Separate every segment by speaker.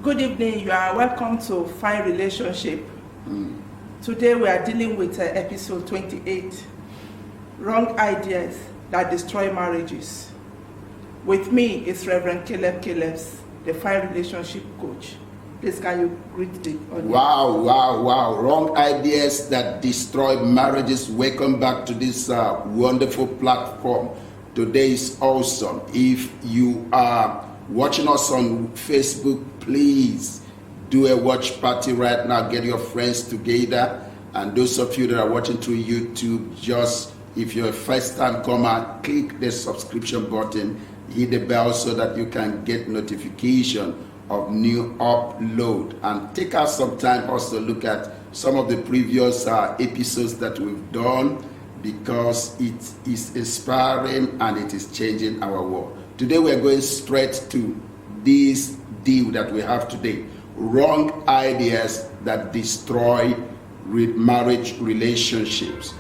Speaker 1: Good evening. You are welcome to F.I.N.D Relationship. Today we are dealing with episode 28, Wrong Ideas That Destroy Marriages. With me is Reverend Calebs, the F.I.N.D Relationship Coach. Please can you greet the audience?
Speaker 2: Wow. Wrong ideas that destroy marriages. Welcome back to this wonderful platform. Today is awesome. If you are watching us on Facebook, please do a watch party right now. Get your friends together. And those of you that are watching through YouTube, just if you're a first-time comer, click the subscription button, hit the bell so that you can get notification of new upload. And take out some time also look at some of the previous episodes that we've done, because it is inspiring and it is changing our world. Today we're going straight to this deal that we have today. Wrong ideas that destroy marriage relationships.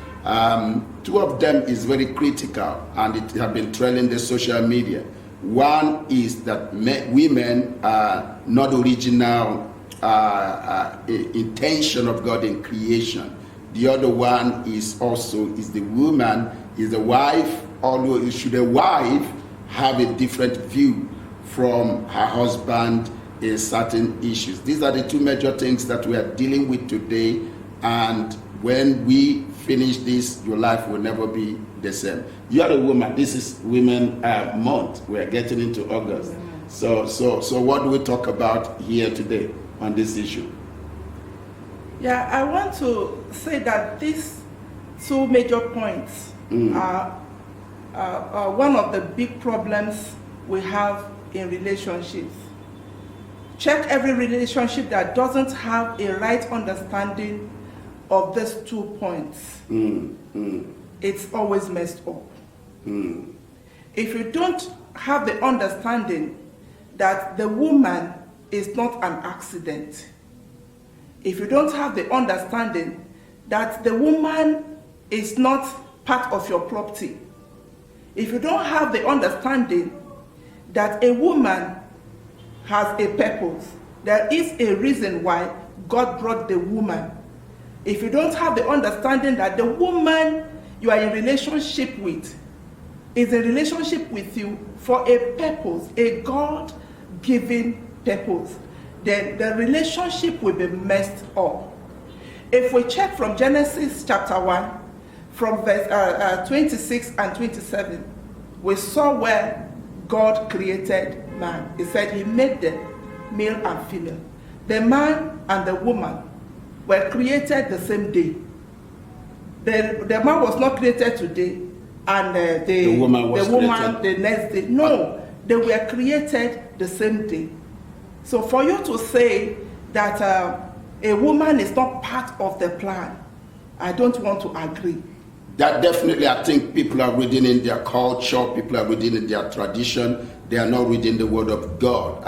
Speaker 2: Two of them is very critical and it have been trailing the social media. One is that women are not original intention of God in creation. The other one is the woman, is the wife, although should a wife have a different view from her husband in certain issues. These are the two major things that we are dealing with today, and when we finish this, your life will never be the same. You are a woman. This is Women Month. We are getting into August. So what do we talk about here today on this issue?
Speaker 1: Yeah, I want to say that these two major points are one of the big problems we have in relationships. Check every relationship that doesn't have a right understanding of these 2 points. It's always messed up. If you don't have the understanding that the woman is not an accident, if you don't have the understanding that the woman is not part of your property, if you don't have the understanding that a woman has a purpose, there is a reason why God brought the woman. If you don't have the understanding that the woman you are in relationship with is a relationship with you for a purpose, a God-given purpose, then the relationship will be messed up. If we check from Genesis chapter 1, from verse 26 and 27, we saw where God created man. He said he made them male and female. The man and the woman were created the same day. The man was not created today, and the woman the next day. No, they were created the same day. So for you to say that a woman is not part of the plan, I don't want to agree.
Speaker 2: That definitely, I think people are reading in their culture, people are reading in their tradition, they are not reading the word of God.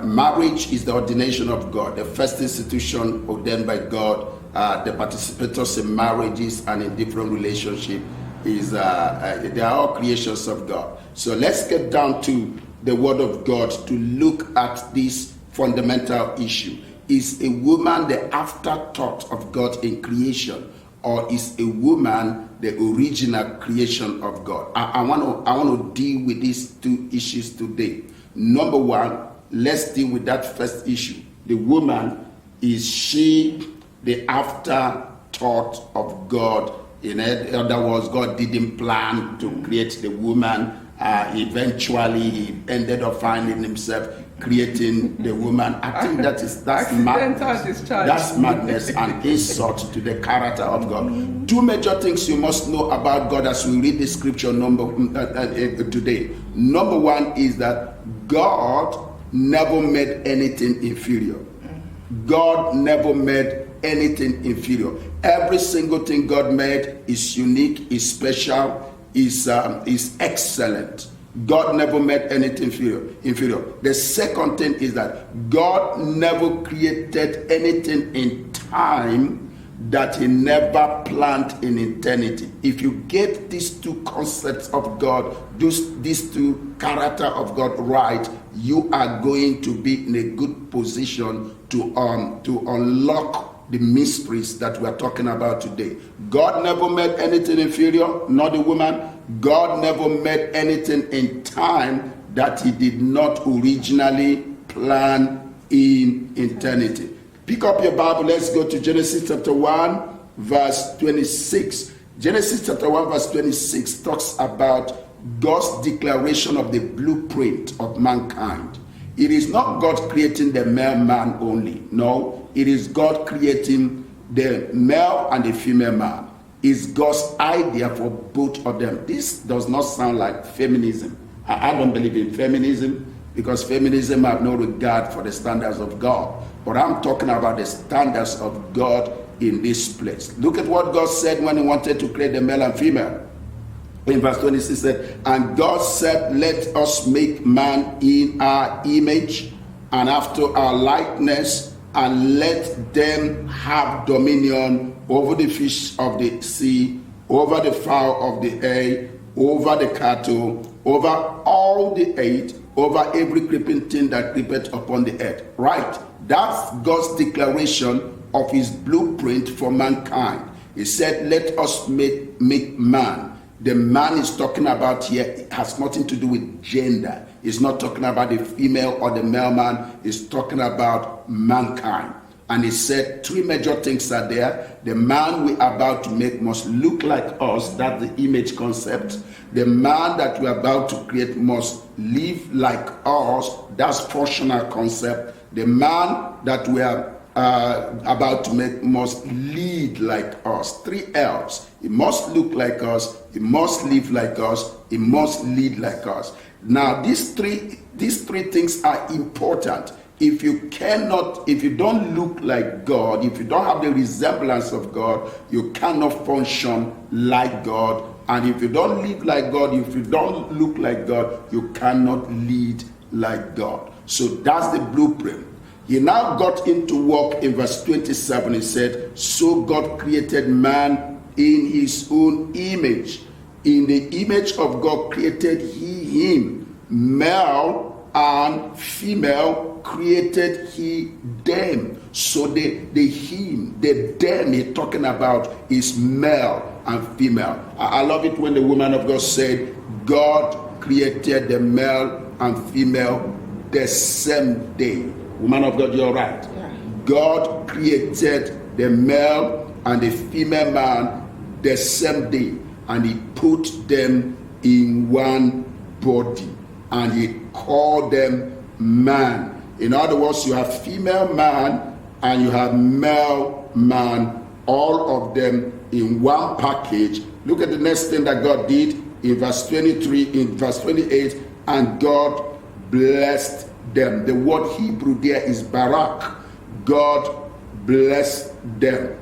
Speaker 2: Marriage is the ordination of God, the first institution ordained by God. The participants in marriages and in different relationships they are all creations of God. So let's get down to the word of God to look at this fundamental issue. Is a woman the afterthought of God in creation, or is a woman the original creation of God? I want to deal with these two issues today. Number one, let's deal with that first issue. The woman, is she the afterthought of God? In other words, God didn't plan to create the woman. Eventually, he ended up finding himself creating the woman. I think that's madness. That's madness and insult to the character of God. Two major things you must know about God as we read the scripture today. Number one is that God never made anything inferior. God never made anything inferior. Every single thing God made is unique, is special, is excellent. God never made anything inferior. The second thing is that God never created anything in time that he never planned in eternity. If you get these two concepts of God, these two character of God right, you are going to be in a good position to unlock the mysteries that we are talking about today. God never made anything inferior, not the woman. God never made anything in time that he did not originally plan in eternity. Pick up your Bible. Let's go to Genesis chapter 1, verse 26. Genesis chapter 1, verse 26 talks about God's declaration of the blueprint of mankind. It is not God creating the male man only. No, it is God creating the male and the female man. It's God's idea for both of them. This does not sound like feminism. I don't believe in feminism, because feminism have no regard for the standards of God. But I'm talking about the standards of God in this place. Look at what God said when he wanted to create the male and female. In verse 26 said, and God said, let us make man in our image and after our likeness, and let them have dominion over the fish of the sea, over the fowl of the air, over the cattle, over all the earth, over every creeping thing that creepeth upon the earth. Right? That's God's declaration of his blueprint for mankind. He said, let us make man. The man is talking about here, it has nothing to do with gender. It's not talking about the female or the male man. It's talking about mankind. And he said three major things are there. The man we are about to make must look like us. That's the image concept. The man that we are about to create must live like us. That's functional concept. The man that we are about to make must lead like us. 3 L's. He must look like us. He must live like us. He must lead like us. Now, these three things are important. If you don't look like God, if you don't have the resemblance of God, you cannot function like God. And if you don't live like God, if you don't look like God, you cannot lead like God. So that's the blueprint. He now got into work in verse 27. He said, so God created man in his own image. In the image of God created he him. Male and female created he them. So the him, the them he's talking about is male and female. I love it when the woman of God said, God created the male and female the same day. Woman of God, you're right. Yeah. God created the male and the female man the same day, and he put them in one body, and he called them man. In other words, you have female man and you have male man, all of them in one package. Look at the next thing that God did in verse 23, in verse 28, and God blessed them. The word Hebrew there is barak. God blessed them.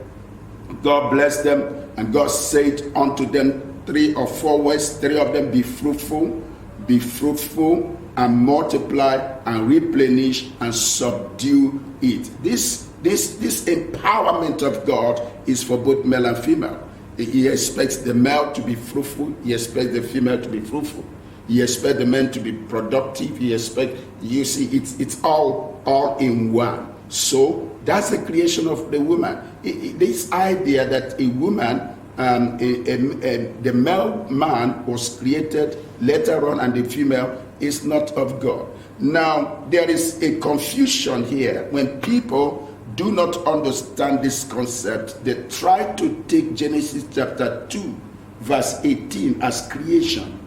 Speaker 2: God blessed them, and God said unto them 3 or 4 words, 3 of them, be fruitful, and multiply, and replenish, and subdue it. This empowerment of God is for both male and female. He expects the male to be fruitful. He expects the female to be fruitful. He expects the man to be productive. He expects, you see, it's all in one. So that's the creation of the woman. This idea that a woman, the male man was created later on, and the female is not of God. Now, there is a confusion here. When people do not understand this concept, they try to take Genesis chapter 2, verse 18 as creation.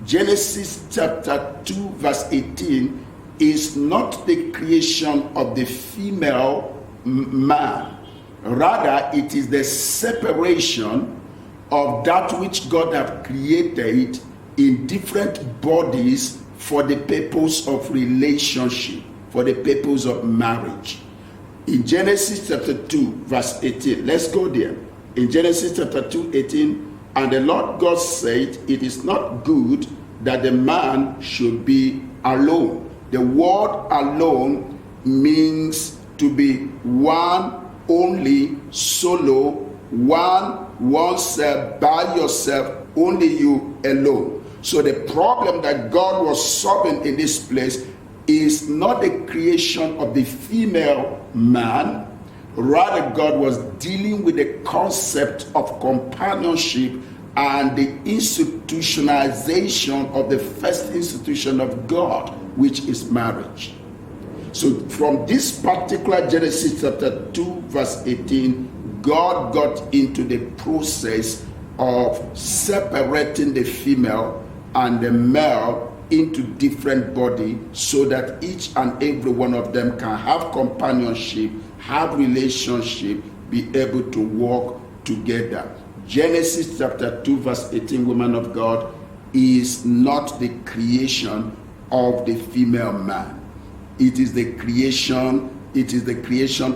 Speaker 2: Genesis chapter 2, verse 18 is not the creation of the female man. Rather, it is the separation of that which God has created in different bodies for the purpose of relationship, for the purpose of marriage. In Genesis chapter 2, verse 18, let's go there. In Genesis chapter 2, 18, and the Lord God said, it is not good that the man should be alone. The word alone means to be one only, solo, oneself, by yourself, only you alone. So the problem that God was solving in this place is not the creation of the female man. Rather, God was dealing with the concept of companionship and the institutionalization of the first institution of God, which is marriage. So from this particular Genesis chapter 2 verse 18, God got into the process of separating the female and the male into different bodies so that each and every one of them can have companionship, have relationship, be able to walk together. Genesis chapter 2 verse 18, woman of God, is not the creation of the female man. It is the creation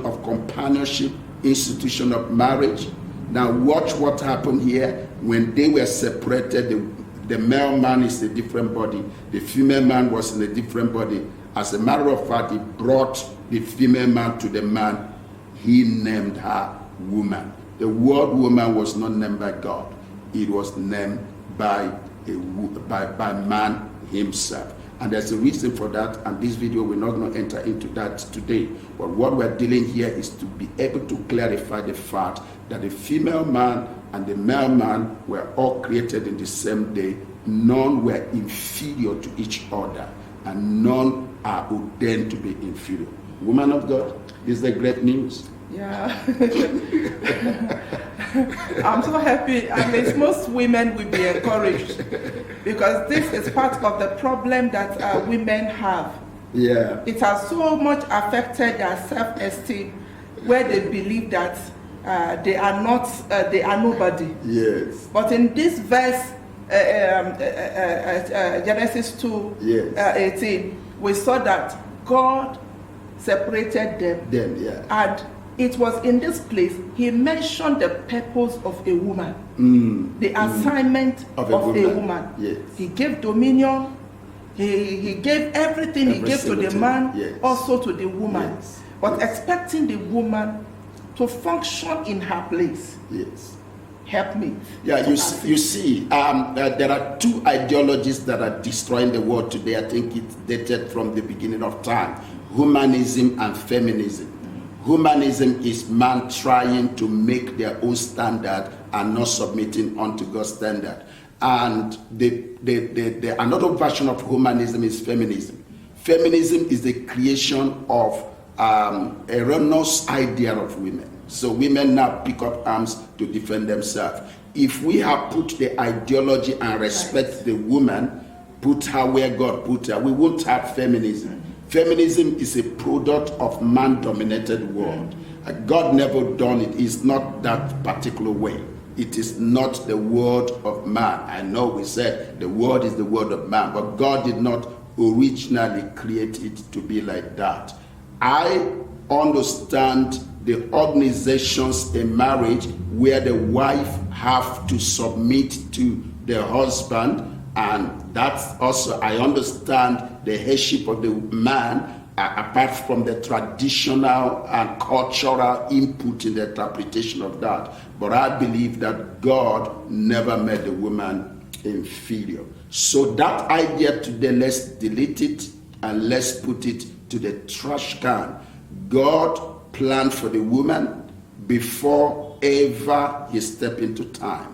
Speaker 2: of companionship, institution of marriage. Now watch what happened here. When they were separated, the male man is a different body, the female man was in a different body. As a matter of fact, he brought the female man to the man. He named her woman. The word woman was not named by God. It was named by man himself. And there's a reason for that, and this video, we're not going to enter into that today. But what we're dealing here is to be able to clarify the fact that the female man and the male man were all created in the same day. None were inferior to each other, and none are ordained to be inferior. Woman of God, this is the great news.
Speaker 1: Yeah. I'm so happy. At least most women will be encouraged, because this is part of the problem that women have.
Speaker 2: Yeah.
Speaker 1: It has so much affected their self-esteem, where they believe that they are nobody.
Speaker 2: Yes.
Speaker 1: But in this verse, Genesis 2,
Speaker 2: yes.
Speaker 1: 18, we saw that God separated them.
Speaker 2: Yeah.
Speaker 1: And it was in this place he mentioned the purpose of a woman, the assignment of a woman.
Speaker 2: Yes.
Speaker 1: He gave dominion, he gave everything he gave to the man,
Speaker 2: yes.
Speaker 1: also to the woman,
Speaker 2: yes.
Speaker 1: but
Speaker 2: yes.
Speaker 1: expecting the woman to function in her place.
Speaker 2: Yes.
Speaker 1: Help me.
Speaker 2: Yeah, you see, there are two ideologies that are destroying the world today. I think it's dated from the beginning of time: humanism and feminism. Humanism is man trying to make their own standard and not submitting unto God's standard. And the another version of humanism is feminism. Feminism is the creation of erroneous idea of women. So women now pick up arms to defend themselves. If we have put the ideology and respect the woman, put her where God put her, we won't have feminism. Feminism is a product of man-dominated world. God never done it. It's not that particular way. It is not the word of man. I know we said the word is the word of man, but God did not originally create it to be like that. I understand the organizations in marriage where the wife have to submit to the husband, and that's also, I understand the headship of the man, apart from the traditional and cultural input in the interpretation of that. But I believe that God never made the woman inferior. So that idea today, let's delete it and let's put it to the trash can. God planned for the woman before ever he stepped into time.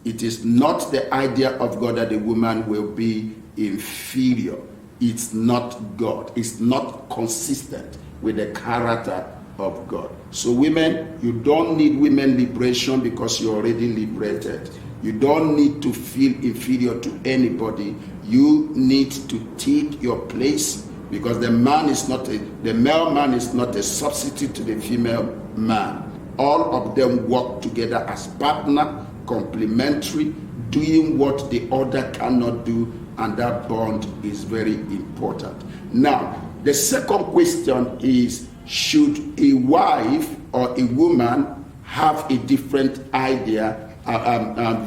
Speaker 2: It is not the idea of God that the woman will be inferior. It's not God. It's not consistent with the character of God. So women, you don't need women liberation because you're already liberated. You don't need to feel inferior to anybody. You need to take your place, because the male man is not a substitute to the female man. All of them work together as partner, complementary, doing what the other cannot do, and that bond is very important. Now, the second question is, should a wife or a woman have a different idea,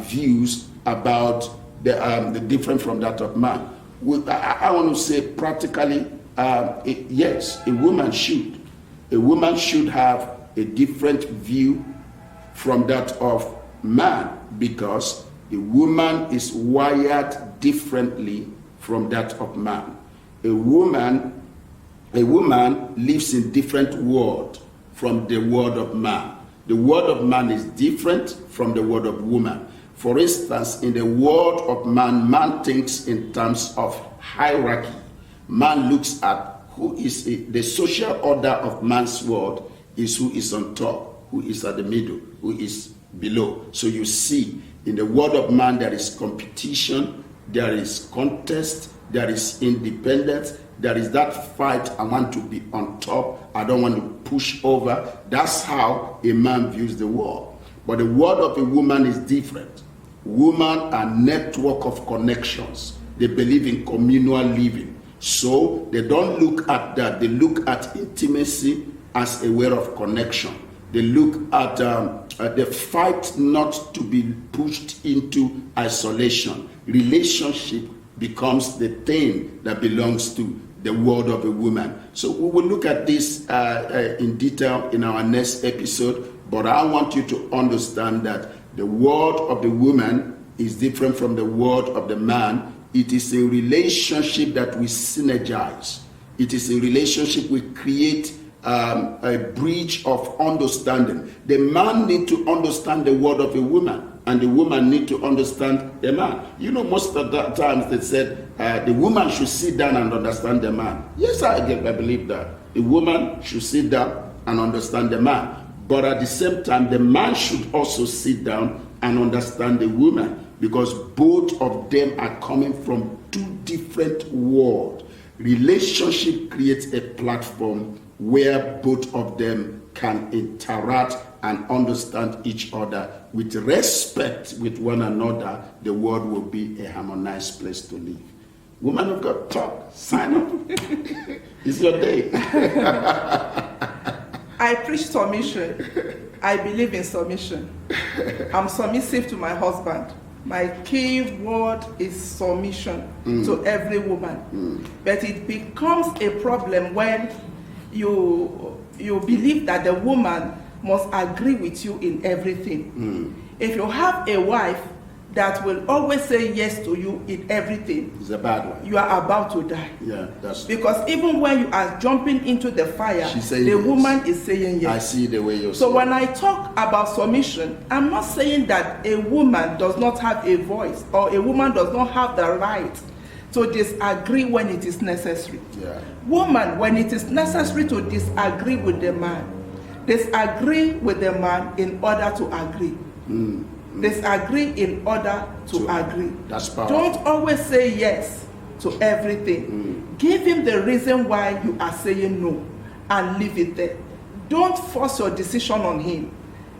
Speaker 2: views about the different from that of man? I want to say practically, yes, a woman should. A woman should have a different view from that of man, because a woman is wired differently from that of man. A woman lives in different world from the world of man. The world of man is different from the world of woman. For instance, in the world of man, man thinks in terms of hierarchy. Man looks at who is the social order of man's world is who is on top, who is at the middle, who is below. So you see, in the world of man, there is competition, there is contest, there is independence, there is that fight. I want to be on top, I don't want to push over. That's how a man views the world. But the world of a woman is different. Women are network of connections. They believe in communal living. So they don't look at that. They look at intimacy as a way of connection. They look at the fight not to be pushed into isolation. Relationship becomes the thing that belongs to the world of a woman. So we will look at this in detail in our next episode, but I want you to understand that the world of the woman is different from the world of the man. It is a relationship that we synergize. It is a relationship we create a bridge of understanding. The man needs to understand the word of a woman, and the woman needs to understand the man. You know, most of the times they said the woman should sit down and understand the man. Yes, I believe that. The woman should sit down and understand the man. But at the same time, the man should also sit down and understand the woman, because both of them are coming from two different worlds. Relationship creates a platform where both of them can interact and understand each other with respect with one another. The world will be a harmonized place to live. Woman of God, talk, sign up. It's your day.
Speaker 1: I preach submission. I believe in submission. I'm submissive to my husband. My key word is submission to every woman. But it becomes a problem when you believe that the woman must agree with you in everything. If you have a wife that will always say yes to you in everything,
Speaker 2: it's a bad one.
Speaker 1: You are about to die.
Speaker 2: Yeah, that's
Speaker 1: because even when you are jumping into the fire, the
Speaker 2: yes.
Speaker 1: woman is saying yes.
Speaker 2: I see the way you're
Speaker 1: so
Speaker 2: saying.
Speaker 1: when I talk about submission, I'm not saying that a woman does not have a voice or a woman does not have the right to disagree when it is necessary.
Speaker 2: Yeah.
Speaker 1: Woman, when it is necessary to disagree with the man, disagree with the man in order to agree. Disagree in order to agree.
Speaker 2: That's powerful.
Speaker 1: Don't always say yes to everything. Give him the reason why you are saying no and leave it there. Don't force your decision on him,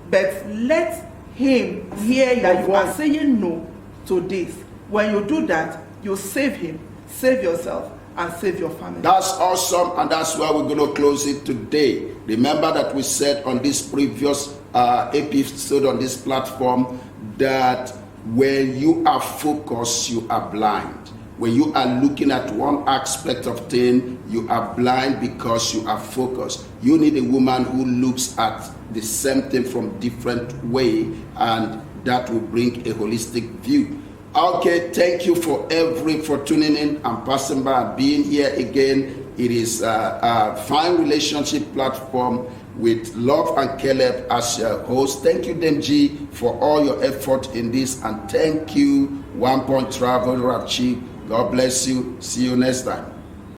Speaker 1: but let him hear that you are saying no to this. When you do that, you save him, save yourself, and save your family.
Speaker 2: That's awesome, and that's where we're going to close it today. Remember that we said on this previous episode on this platform that when you are focused, you are blind. When you are looking at one aspect of thing, you are blind because you are focused. You need a woman who looks at the same thing from different way, and that will bring a holistic view. Okay, thank you for tuning in and passing by and being here again. It is a fine relationship platform with Love and Caleb as your host. Thank you, DMG, for all your effort in this, and thank you, One Point Travel Rapchi. God bless you. See you next time.